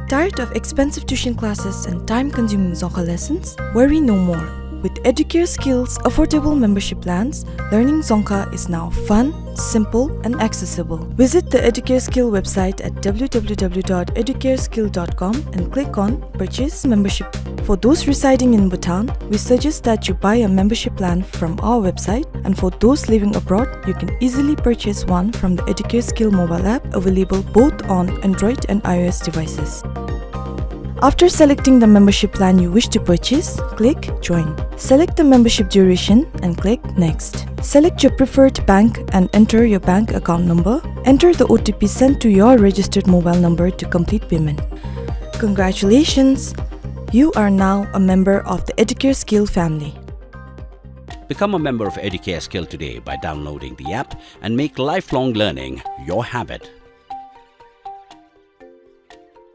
Tired of expensive tuition classes and time-consuming Dzongkha lessons? Worry no more. With Educare Skill's affordable membership plans, learning Dzongkha is now fun, simple and accessible. Visit the Educare Skill website at www.educareskill.com and click on Purchase Membership. For those residing in Bhutan, we suggest that you buy a membership plan from our website, and for those living abroad, you can easily purchase one from the Educare Skill mobile app, available both on Android and iOS devices. After selecting the membership plan you wish to purchase, click Join. Select the membership duration and click Next. Select your preferred bank and enter your bank account number. Enter the OTP sent to your registered mobile number to complete payment. Congratulations! You are now a member of the Educare Skill family. Become a member of Educare Skill today by downloading the app and make lifelong learning your habit.